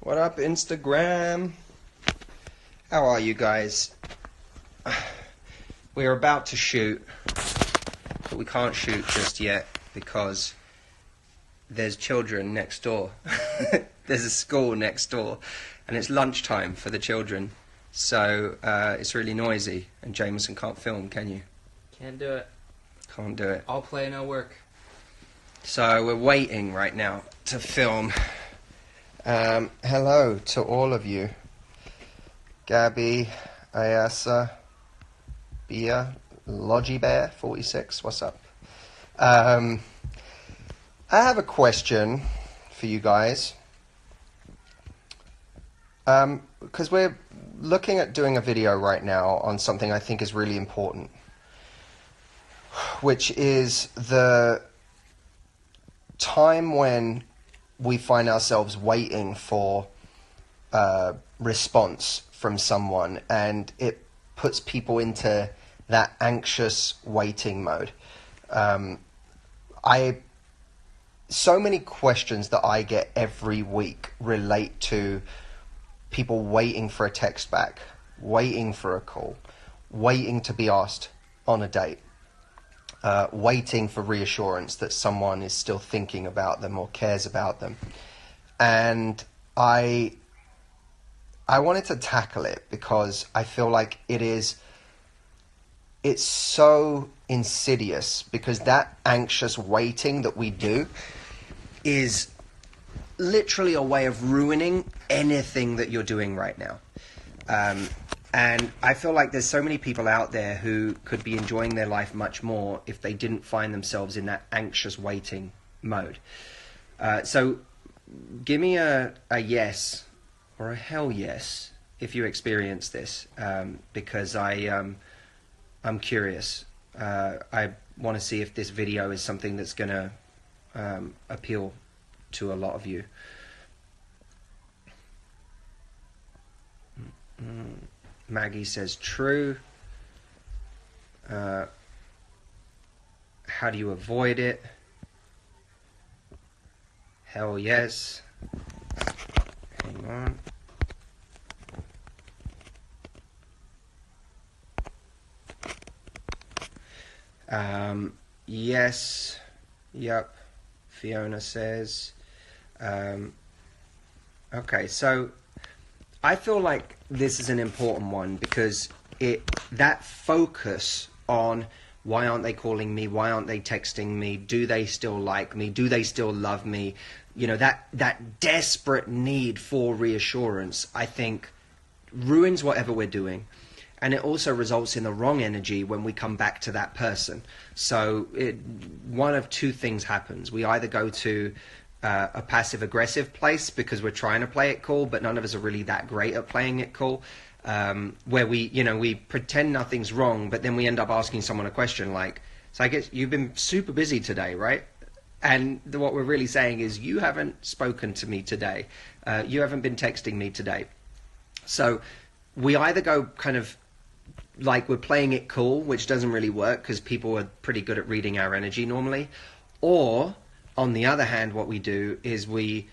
What up, Instagram? How are you guys? We're about to shoot, but we can't shoot just yet because there's children next door. There's a school next door, and it's lunchtime for the children. So it's really noisy, and Jameson can't film, can you? Can't do it. Can't do it. All play, no work. So we're waiting right now to film. Hello to all of you. Gabby, Ayasa, Bia, Logibear 46, what's up? I have a question for you guys. Because we're looking at doing a video right now on something I think is really important, which is the time when we find ourselves waiting for a response from someone, and it puts people into that anxious waiting mode. So many questions that I get every week relate to people waiting for a text back, waiting for a call, waiting to be asked on a date, waiting for reassurance that someone is still thinking about them or cares about them. And I wanted to tackle it because I feel like it's so insidious, because that anxious waiting that we do is literally a way of ruining anything that you're doing right now. And I feel like there's so many people out there who could be enjoying their life much more if they didn't find themselves in that anxious waiting mode. So give me a yes or a hell yes if you experience this, because I'm curious. I want to see if this video is something that's going to appeal to a lot of you. Maggie says true. How do you avoid it? Hell yes. Hang on. Yes. Yep. Fiona says. Okay, so I feel like this is an important one because that focus on why aren't they calling me, why aren't they texting me, do they still like me, do they still love me, that desperate need for reassurance, I think ruins whatever we're doing. And it also results in the wrong energy when we come back to that person. So one of two things happens. We either go to a passive-aggressive place because we're trying to play it cool, but none of us are really that great at playing it cool, where we pretend nothing's wrong, but then we end up asking someone a question like, so I guess you've been super busy today, right? And what we're really saying is, you haven't spoken to me today. You haven't been texting me today. So we either go kind of like we're playing it cool, which doesn't really work because people are pretty good at reading our energy normally, or on the other hand, what we do is we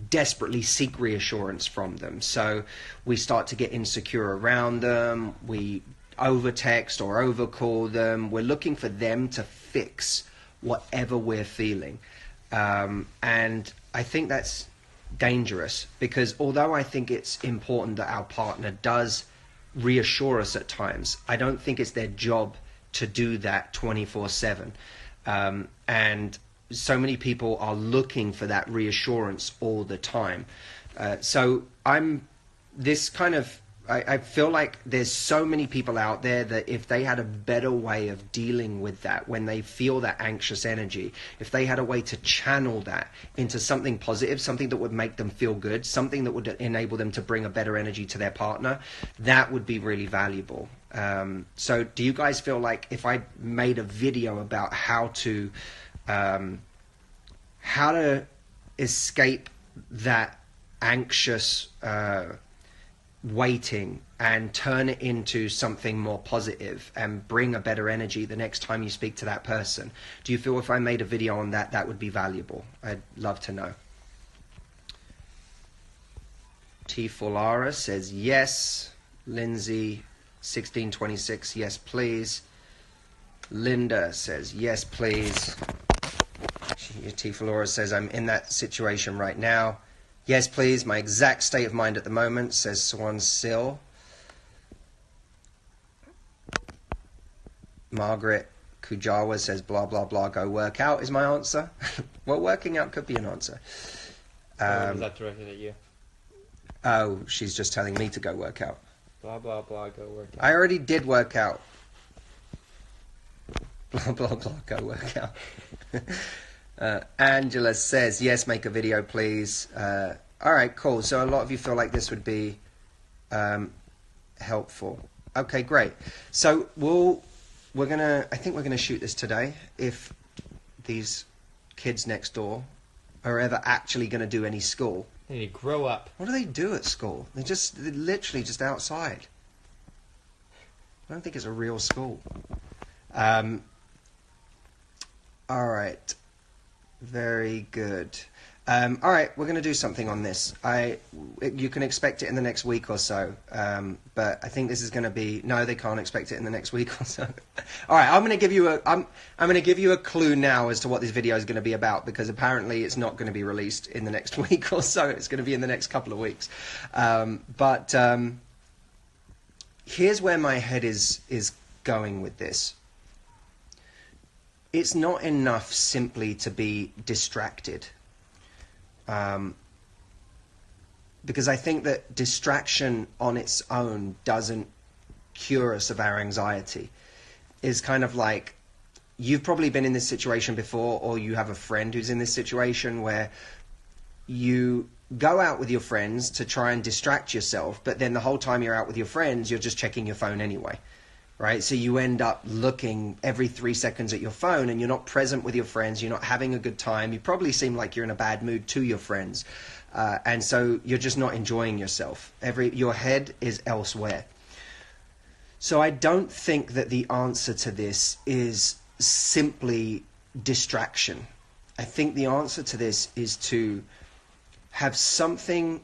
desperately seek reassurance from them. So we start to get insecure around them. We over-text or over-call them. We're looking for them to fix whatever we're feeling. And I think that's dangerous, because although I think it's important that our partner does reassure us at times, I don't think it's their job to do that 24/7. And so many people are looking for that reassurance all the time. So I feel like there's so many people out there that if they had a better way of dealing with that, when they feel that anxious energy, if they had a way to channel that into something positive, something that would make them feel good, something that would enable them to bring a better energy to their partner, that would be really valuable. So do you guys feel like if I made a video about how to escape that anxious waiting and turn it into something more positive and bring a better energy the next time you speak to that person, do you feel if I made a video on that, that would be valuable? I'd love to know. T. Fulara says yes. Lindsay 1626, yes please. Linda says yes please. T. Fulara says I'm in that situation right now. Yes please, my exact state of mind at the moment, says Swan Sill. Margaret Kujawa says blah blah blah, go work out is my answer. Well, working out could be an answer. Is that directed at you? Oh, she's just telling me to go work out. Blah blah blah, go work out. I already did work out. Blah blah blah, go work out. Angela says yes, make a video please. Alright, cool. So a lot of you feel like this would be helpful. Okay, great. So I think we're gonna shoot this today. If these kids next door are ever actually gonna do any school. They need to grow up. What do they do at school? They're literally just outside. I don't think it's a real school. All right. Very good. All right, we're going to do something on this. You can expect it in the next week or so. But I think this is going to be... No, they can't expect it in the next week or so. All right, I'm going to give you I'm going to give you a clue now as to what this video is going to be about, because apparently it's not going to be released in the next week or so. It's going to be in the next couple of weeks. But here's where my head is going with this. It's not enough simply to be distracted. Because I think that distraction on its own doesn't cure us of our anxiety. It's kind of like, you've probably been in this situation before, or you have a friend who's in this situation where you go out with your friends to try and distract yourself, but then the whole time you're out with your friends, you're just checking your phone anyway. Right? So you end up looking every 3 seconds at your phone, and you're not present with your friends. You're not having a good time. You probably seem like you're in a bad mood to your friends. And so you're just not enjoying yourself. Your head is elsewhere. So I don't think that the answer to this is simply distraction. I think the answer to this is to have something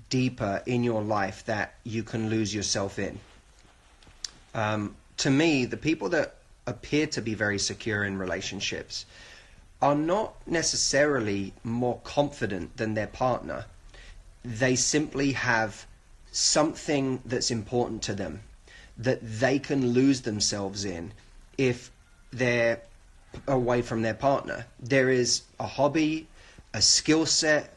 deeper in your life that you can lose yourself in. To me, the people that appear to be very secure in relationships are not necessarily more confident than their partner. They simply have something that's important to them that they can lose themselves in if they're away from their partner. There is a hobby, a skill set,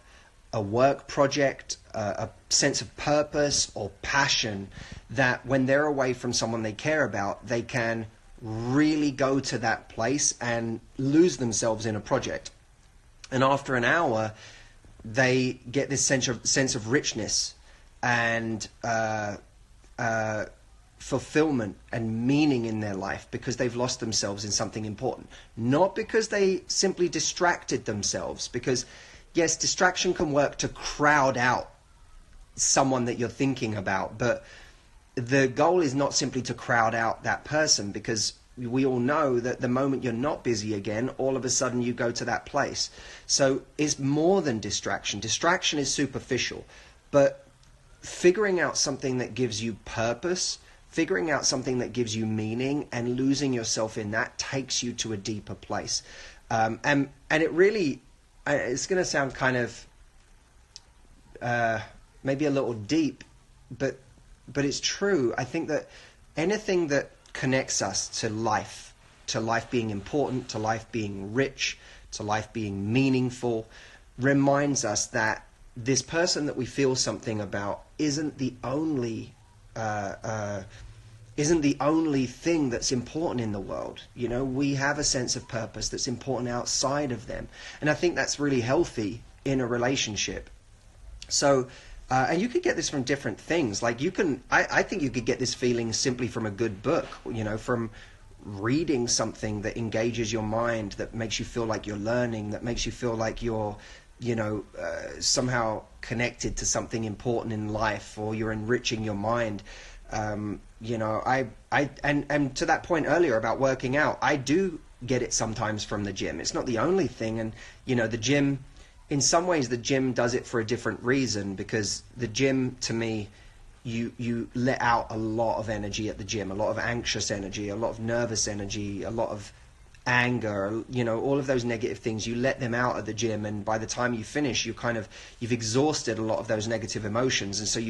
a work project, a sense of purpose or passion that when they're away from someone they care about, they can really go to that place and lose themselves in a project. And after an hour, they get this sense of richness and fulfillment and meaning in their life because they've lost themselves in something important. Not because they simply distracted themselves, because yes, distraction can work to crowd out someone that you're thinking about, but the goal is not simply to crowd out that person, because we all know that the moment you're not busy again, all of a sudden you go to that place. So it's more than distraction. Distraction is superficial, but figuring out something that gives you purpose, figuring out something that gives you meaning, and losing yourself in that takes you to a deeper place. And it really, it's going to sound kind of maybe a little deep, but it's true. I think that anything that connects us to life being important, to life being rich, to life being meaningful, reminds us that this person that we feel something about isn't the only thing that's important in the world. You know, we have a sense of purpose that's important outside of them, and I think that's really healthy in a relationship. So. And you could get this from different things. Like I think you could get this feeling simply from a good book, you know, from reading something that engages your mind, that makes you feel like you're learning, that makes you feel like you're, you know, somehow connected to something important in life, or you're enriching your mind. You know, and to that point earlier about working out, I do get it sometimes from the gym. It's not the only thing. And, you know, the gym in some ways the gym does it for a different reason, because the gym, to me, you let out a lot of energy at the gym, a lot of anxious energy, a lot of nervous energy, a lot of anger, all of those negative things. You let them out at the gym, and by the time you finish, you've exhausted a lot of those negative emotions, and so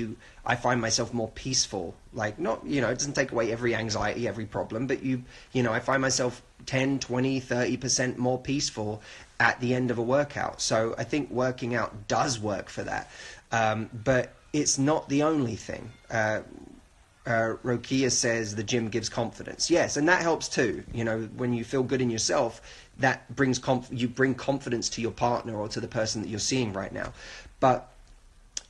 I find myself more peaceful. Like, not, it doesn't take away every anxiety, every problem, but I find myself 10, 20, 30% more peaceful at the end of a workout. So I think working out does work for that, but it's not the only thing. Rokia says the gym gives confidence. Yes, and that helps too. When you feel good in yourself, that brings you bring confidence to your partner or to the person that you're seeing right now. But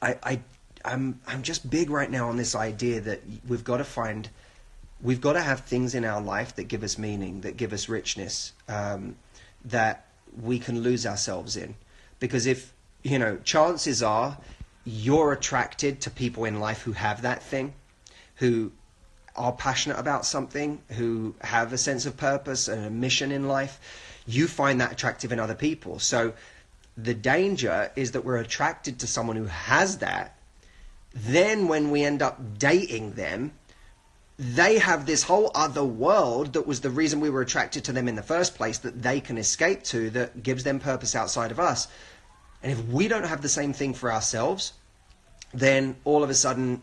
I'm just big right now on this idea that we've got to have things in our life that give us meaning, that give us richness, that we can lose ourselves in. Because if, chances are you're attracted to people in life who have that thing, who are passionate about something, who have a sense of purpose and a mission in life. You find that attractive in other people. So the danger is that we're attracted to someone who has that. Then when we end up dating them, they have this whole other world that was the reason we were attracted to them in the first place, that they can escape to, that gives them purpose outside of us. And if we don't have the same thing for ourselves, then all of a sudden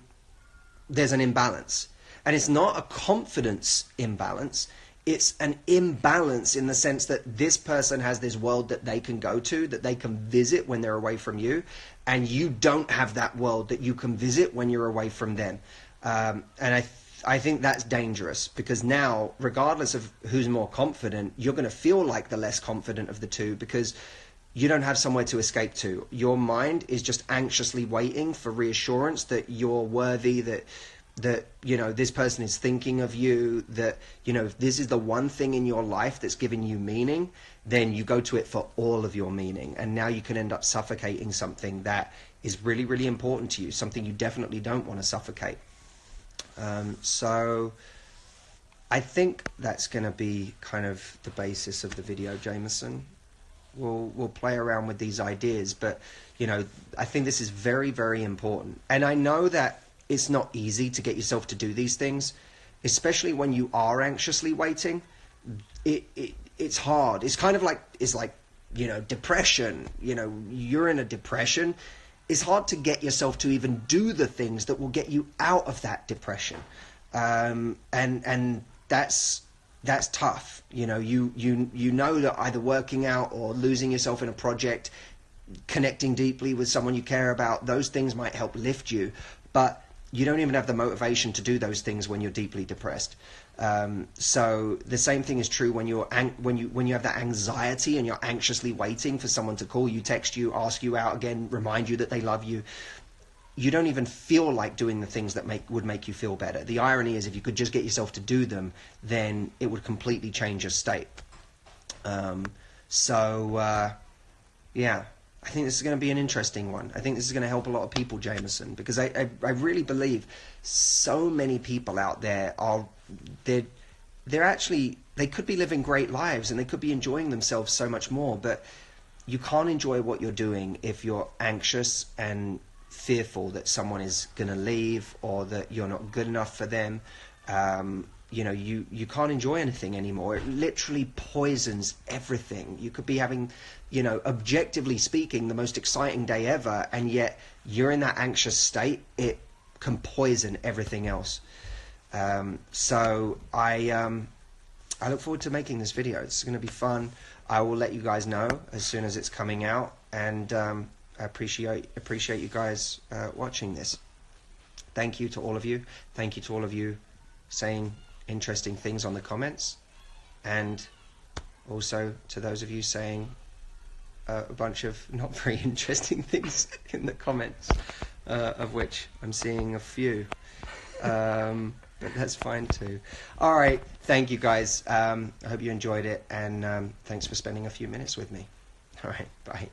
there's an imbalance. And it's not a confidence imbalance. It's an imbalance in the sense that this person has this world that they can go to, that they can visit when they're away from you, and you don't have that world that you can visit when you're away from them. And I think that's dangerous, because now, regardless of who's more confident, you're going to feel like the less confident of the two, because you don't have somewhere to escape to. Your mind is just anxiously waiting for reassurance that you're worthy, that this person is thinking of you, that if this is the one thing in your life that's giving you meaning, then you go to it for all of your meaning, and now you can end up suffocating something that is really, really important to you, something you definitely don't want to suffocate. So I think that's going to be kind of the basis of the video, Jameson. We'll play around with these ideas, but I think this is very, very important. And I know that it's not easy to get yourself to do these things, especially when you are anxiously waiting. It's hard. It's kind of like depression. You're in a depression. It's hard to get yourself to even do the things that will get you out of that depression, and that's tough. You know that either working out or losing yourself in a project, connecting deeply with someone you care about, those things might help lift you, but you don't even have the motivation to do those things when you're deeply depressed. So the same thing is true when you have that anxiety and you're anxiously waiting for someone to call you, text you, ask you out again, remind you that they love you. You don't even feel like doing the things that would make you feel better. The irony is, if you could just get yourself to do them, then it would completely change your state. Yeah, I think this is going to be an interesting one. I think this is going to help a lot of people, Jameson, because I really believe so many people out there they're actually, they could be living great lives and they could be enjoying themselves so much more, but you can't enjoy what you're doing if you're anxious and fearful that someone is going to leave, or that you're not good enough for them. You can't enjoy anything anymore. It literally poisons everything. You could be having, objectively speaking, the most exciting day ever, and yet you're in that anxious state. It can poison everything else. So I look forward to making this video. It's going to be fun. I will let you guys know as soon as it's coming out, and I appreciate you guys watching this. Thank you to all of you. Thank you to all of you saying interesting things on the comments, and also to those of you saying a bunch of not very interesting things in the comments, of which I'm seeing a few. But that's fine too. All right, thank you guys. I hope you enjoyed it, and thanks for spending a few minutes with me. All right, bye.